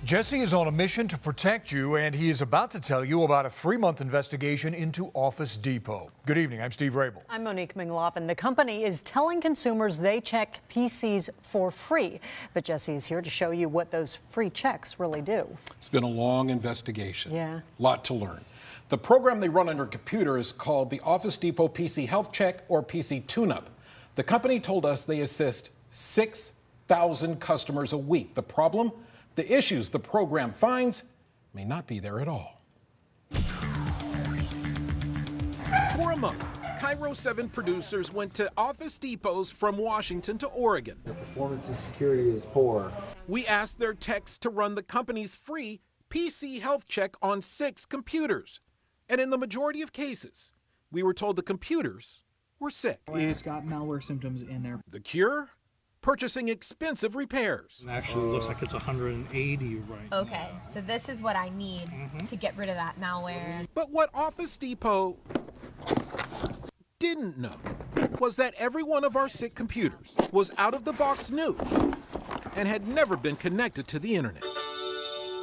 Jesse is on a mission to protect you, and he is about to tell you about a 3-month investigation into Office Depot. Good evening, I'm Steve Rabel. I'm Monique McLaughlin. The company is telling consumers they check PCs for free. But Jesse is here to show you what those free checks really do. It's been a long investigation. Yeah. Lot to learn. The program they run on your computer is called the Office Depot PC Health Check or PC Tune-Up. The company told us they assist 6,000 customers a week. The problem? The issues the program finds may not be there at all. For a month, KIRO 7 producers went to Office Depots from Washington to Oregon. The performance and security is poor. We asked their techs to run the company's free PC Health Check on 6 computers. And in the majority of cases, we were told the computers were sick. It's got malware symptoms in there. The cure? Purchasing expensive repairs. It actually looks like it's 180 right now. Okay, so this is what I need to get rid of that malware. But what Office Depot didn't know was that every one of our sick computers was out of the box new and had never been connected to the internet.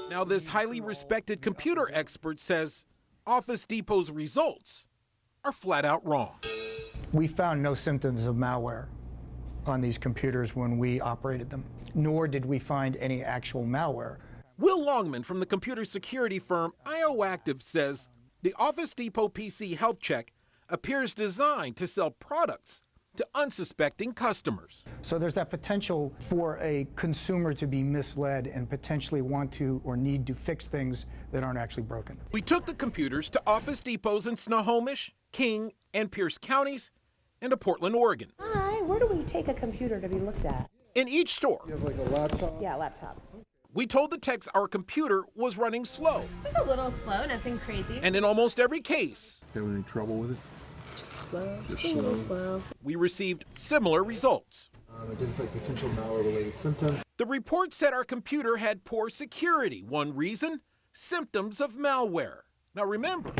Now this highly respected computer expert says Office Depot's results are flat out wrong. We found no symptoms of malware on these computers when we operated them, nor did we find any actual malware. Will Longman from the computer security firm IOActive says the Office Depot PC Health Check appears designed to sell products to unsuspecting customers. So there's that potential for a consumer to be misled and potentially want to or need to fix things that aren't actually broken. We took the computers to Office Depots in Snohomish, King, and Pierce counties, and to Portland, Oregon. Hi, where do we take a computer to be looked at? In each store, You have like a laptop? Yeah, laptop. we told the techs our computer was running slow. It's a little slow, nothing crazy. And in almost every case, Having any trouble with it? Slow, Just a little slow. slow. we received similar results. Identified potential malware-related symptoms. The report said our computer had poor security. One reason? Symptoms of malware. Now remember,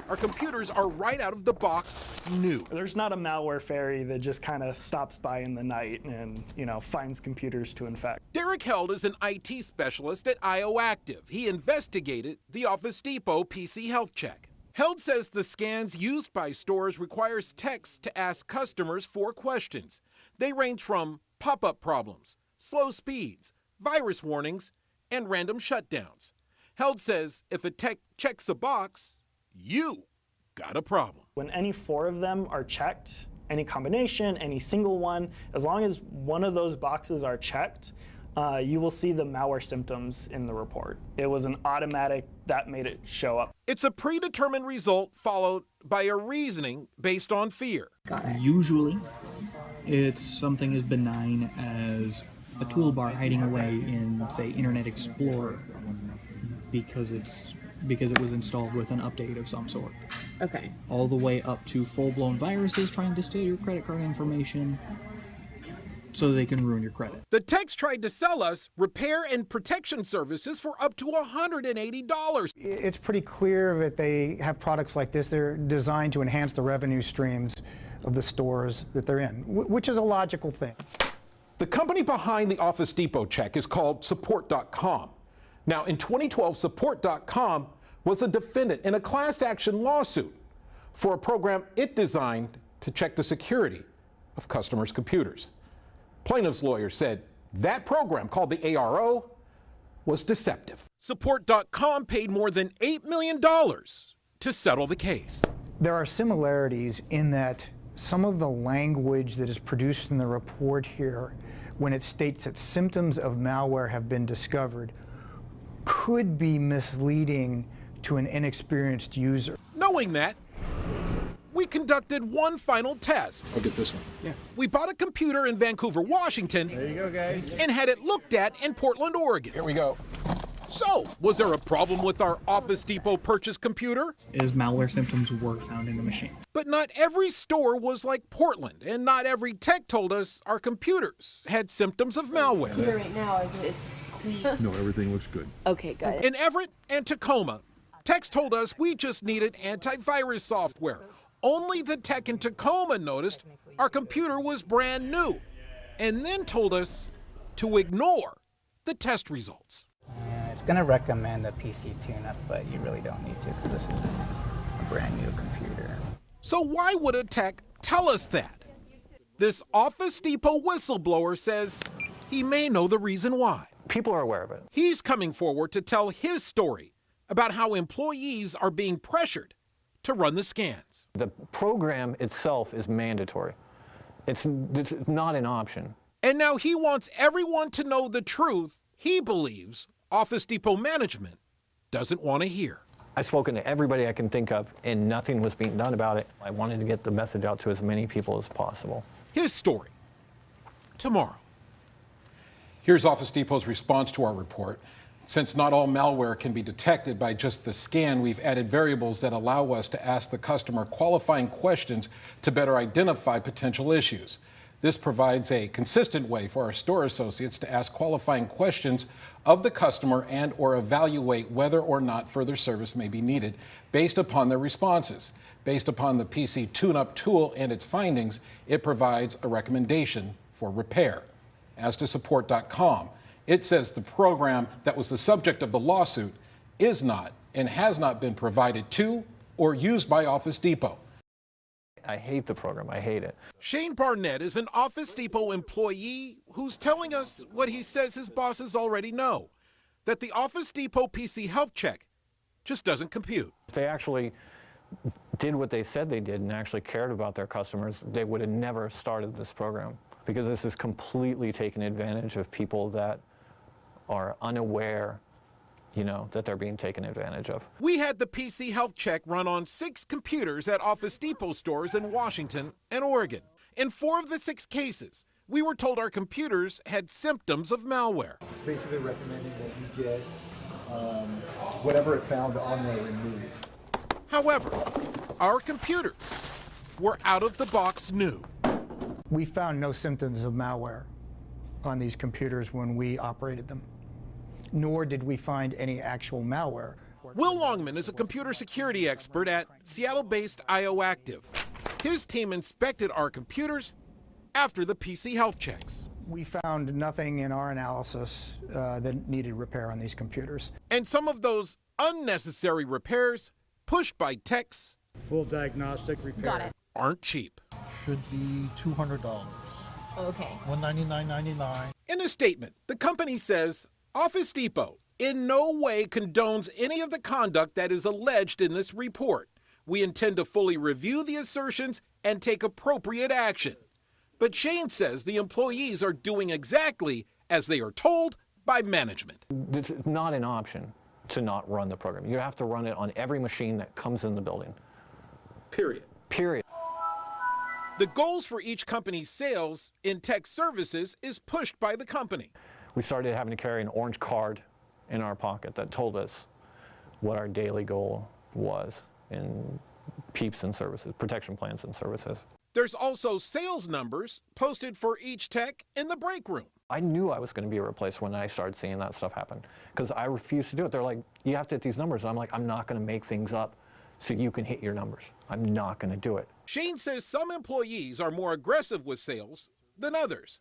our computers are right out of the box new. There's not a malware fairy that just kind of stops by in the night and, finds computers to infect. Derek Held is an IT specialist at IOActive. He investigated the Office Depot PC Health Check. Held says the scans used by stores requires techs to ask customers 4 questions. They range from pop-up problems, slow speeds, virus warnings, and random shutdowns. Held says if a tech checks a box, you got a problem. When any 4 of them are checked, any combination, any single one, as long as one of those boxes are checked, you will see the malware symptoms in the report. It was an automatic that made it show up. It's a predetermined result followed by a reasoning based on fear. Usually, it's something as benign as a toolbar hiding away in, say, Internet Explorer because it was installed with an update of some sort. Okay. All the way up to full-blown viruses trying to steal your credit card information so they can ruin your credit. The techs tried to sell us repair and protection services for up to $180. It's pretty clear that they have products like this. They're designed to enhance the revenue streams of the stores that they're in, which is a logical thing. The company behind the Office Depot check is called Support.com. Now, in 2012, Support.com was a defendant in a class action lawsuit for a program it designed to check the security of customers' computers. Plaintiff's lawyer said that program, called the ARO, was deceptive. Support.com paid more than $8 million to settle the case. There are similarities in that some of the language that is produced in the report here, when it states that symptoms of malware have been discovered, could be misleading to an inexperienced user. Knowing that, we conducted one final test. I'll get this one. Yeah. We bought a computer in Vancouver, Washington. There you go, guys. And had it looked at in Portland, Oregon. Here we go. So, was there a problem with our Office Depot purchase computer? Is malware symptoms were found in the machine. But not every store was like Portland, and not every tech told us our computers had symptoms of malware. Right now, it's clean. No, everything looks good. Okay, good. In Everett and Tacoma, techs told us we just needed antivirus software. Only the tech in Tacoma noticed our computer was brand new, and then told us to ignore the test results. It's going to recommend a PC tune-up, but you really don't need to because this is a brand new computer. So why would a tech tell us that? This Office Depot whistleblower says he may know the reason why. People are aware of it. He's coming forward to tell his story about how employees are being pressured to run the scans. The program itself is mandatory. It's not an option. And now he wants everyone to know the truth he believes Office Depot management doesn't want to hear. I've spoken to everybody I can think of, and nothing was being done about it. I wanted to get the message out to as many people as possible. His story, tomorrow. Here's Office Depot's response to our report. Since not all malware can be detected by just the scan, we've added variables that allow us to ask the customer qualifying questions to better identify potential issues. This provides a consistent way for our store associates to ask qualifying questions of the customer and or evaluate whether or not further service may be needed based upon their responses. Based upon the PC tune-up tool and its findings, it provides a recommendation for repair. As to support.com, it says the program that was the subject of the lawsuit is not and has not been provided to or used by Office Depot. I hate the program. I hate it. Shane Barnett is an Office Depot employee who's telling us what he says his bosses already know, that the Office Depot PC health check just doesn't compute. If they actually did what they said they did and actually cared about their customers, they would have never started this program, because this is completely taking advantage of people that are unaware, that they're being taken advantage of. We had the PC health check run on 6 computers at Office Depot stores in Washington and Oregon. In 4 of the 6 cases, we were told our computers had symptoms of malware. It's basically recommending that you get whatever it found on there removed. However, our computers were out of the box new. We found no symptoms of malware on these computers when we operated them, nor did we find any actual malware. Will Longman is a computer security expert at Seattle-based IOActive. His team inspected our computers after the PC health checks. We found nothing in our analysis that needed repair on these computers. And some of those unnecessary repairs pushed by techs full diagnostic repair. Got it. aren't cheap. Should be $200. Okay. $199.99. In a statement, the company says Office Depot in no way condones any of the conduct that is alleged in this report. We intend to fully review the assertions and take appropriate action. But Shane says the employees are doing exactly as they are told by management. It's not an option to not run the program. You have to run it on every machine that comes in the building. Period. Period. The goals for each company's sales in tech services is pushed by the company. We started having to carry an orange card in our pocket that told us what our daily goal was in PEEPs and services, protection plans and services. There's also sales numbers posted for each tech in the break room. I knew I was going to be replaced when I started seeing that stuff happen, because I refused to do it. They're like, you have to hit these numbers. And I'm like, I'm not going to make things up so you can hit your numbers. I'm not going to do it. Shane says some employees are more aggressive with sales than others.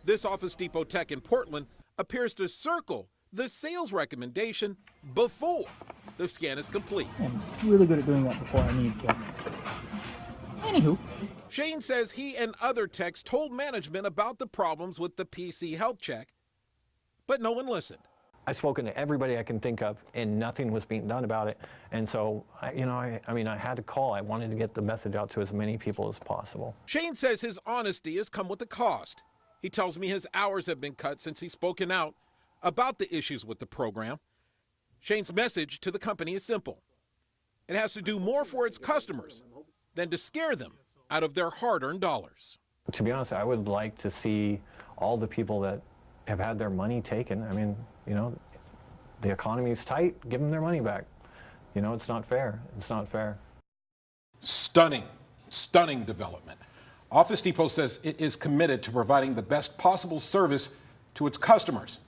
This Office Depot tech in Portland appears to circle the sales recommendation before the scan is complete. I'm really good at doing that before I need to. Anywho. Shane says he and other techs told management about the problems with the PC health check, but no one listened. I've spoken to everybody I can think of, and nothing was being done about it. And so, I had to call. I wanted to get the message out to as many people as possible. Shane says his honesty has come with a cost. He tells me his hours have been cut since he's spoken out about the issues with the program. Shane's message to the company is simple. It has to do more for its customers than to scare them out of their hard-earned dollars. To be honest, I would like to see all the people that have had their money taken. I mean, the economy is tight. Give them their money back. It's not fair. It's not fair. Stunning development. Office Depot says it is committed to providing the best possible service to its customers,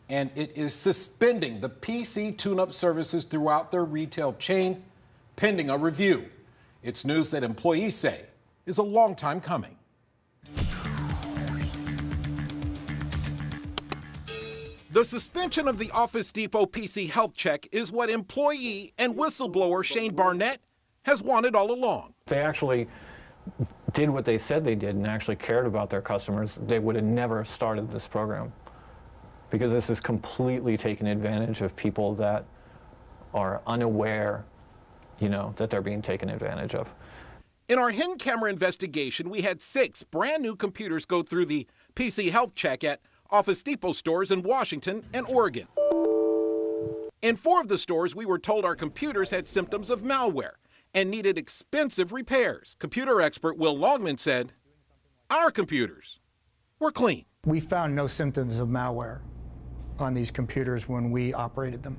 and it is suspending the PC tune-up services throughout their retail chain pending a review. It's news that employees say is a long time coming. The suspension of the Office Depot PC health check is what employee and whistleblower Shane Barnett has wanted all along. They actually did what they said they did and actually cared about their customers, they would have never started this program. Because this is completely taking advantage of people that are unaware, that they're being taken advantage of. In our hidden camera investigation, we had 6 brand new computers go through the PC health check at Office Depot stores in Washington and Oregon. In 4 of the stores, we were told our computers had symptoms of malware and needed expensive repairs. Computer expert Will Longman said, our computers were clean. We found no symptoms of malware on these computers when we operated them,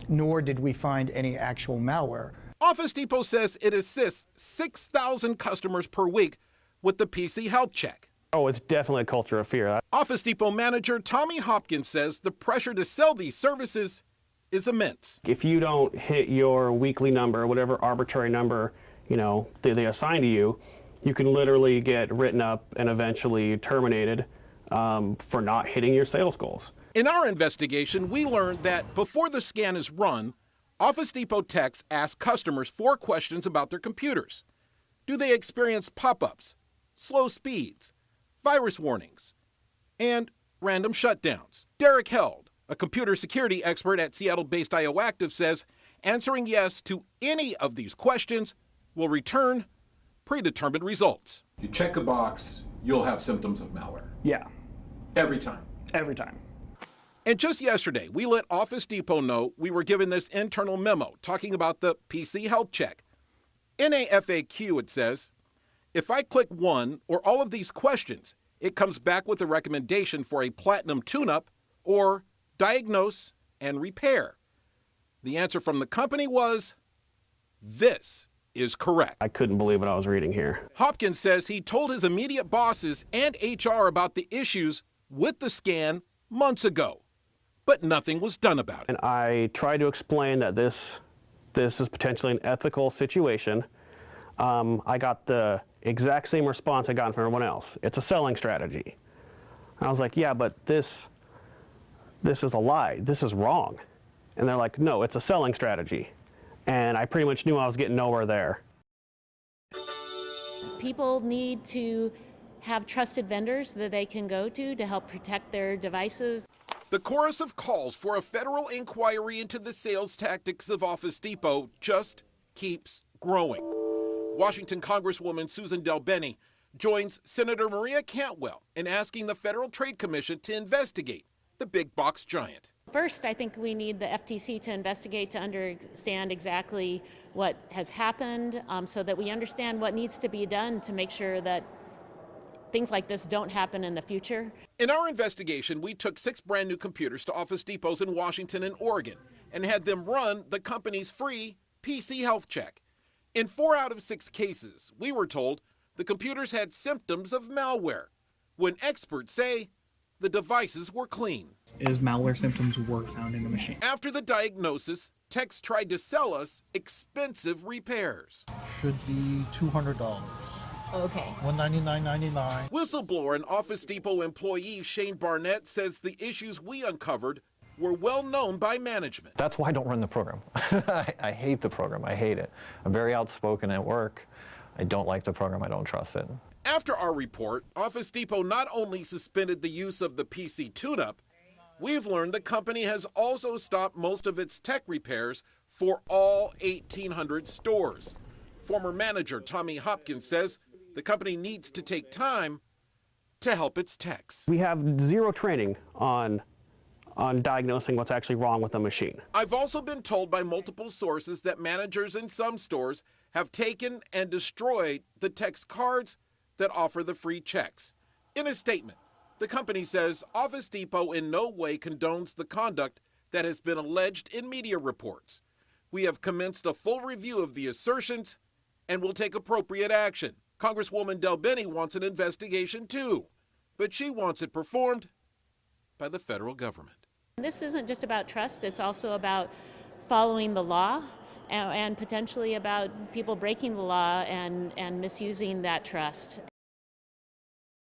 nor did we find any actual malware. Office Depot says it assists 6,000 customers per week with the PC health check. Oh, it's definitely a culture of fear. Office Depot manager Tommy Hopkins says the pressure to sell these services is immense. If you don't hit your weekly number, whatever arbitrary number, they assign to you, you can literally get written up and eventually terminated for not hitting your sales goals. In our investigation, we learned that before the scan is run, Office Depot techs ask customers 4 questions about their computers. Do they experience pop-ups, slow speeds, virus warnings, and random shutdowns? Derek Held, a computer security expert at Seattle-based IOActive, says answering yes to any of these questions will return predetermined results. You check a box, you'll have symptoms of malware. Yeah. Every time. Every time. And just yesterday, we let Office Depot know we were given this internal memo talking about the PC health check. In a FAQ, it says, if I click one or all of these questions, it comes back with a recommendation for a platinum tune-up or diagnose and repair. The answer from the company was, this is correct. I couldn't believe what I was reading here. Hopkins says he told his immediate bosses and HR about the issues with the scan months ago, but nothing was done about it. And I tried to explain that this is potentially an ethical situation. I got the exact same response I got from everyone else. It's a selling strategy. And I was like, yeah, but this is a lie. This is wrong. And they're like, no, it's a selling strategy. And I pretty much knew I was getting nowhere there. People need to have trusted vendors that they can go to help protect their devices. The chorus of calls for a federal inquiry into the sales tactics of Office Depot just keeps growing. Washington Congresswoman Susan DelBene joins Senator Maria Cantwell in asking the Federal Trade Commission to investigate the big box giant. First, I think we need the FTC to investigate to understand exactly what has happened so that we understand what needs to be done to make sure that things like this don't happen in the future. In our investigation, we took 6 brand new computers to Office Depots in Washington and Oregon and had them run the company's free PC health check. In 4 out of 6 cases, we were told the computers had symptoms of malware, when experts say the devices were clean. Malware symptoms were found in the machine. After the diagnosis, techs tried to sell us expensive repairs. Should be $200. Okay. $199.99. Whistleblower and Office Depot employee Shane Barnett says the issues we uncovered were well known by management. That's why I don't run the program. I hate the program. I hate it. I'm very outspoken at work. I don't like the program. I don't trust it. After our report, Office Depot not only suspended the use of the PC tune-up, we've learned the company has also stopped most of its tech repairs for all 1,800 stores. Former manager Tommy Hopkins says the company needs to take time to help its techs. We have 0 training on diagnosing what's actually wrong with the machine. I've also been told by multiple sources that managers in some stores have taken and destroyed the tech's cards that offer the free checks. In a statement, the company says Office Depot in no way condones the conduct that has been alleged in media reports. We have commenced a full review of the assertions and will take appropriate action. Congresswoman DelBene wants an investigation too, but she wants it performed by the federal government. This isn't just about trust, it's also about following the law and potentially about people breaking the law and misusing that trust.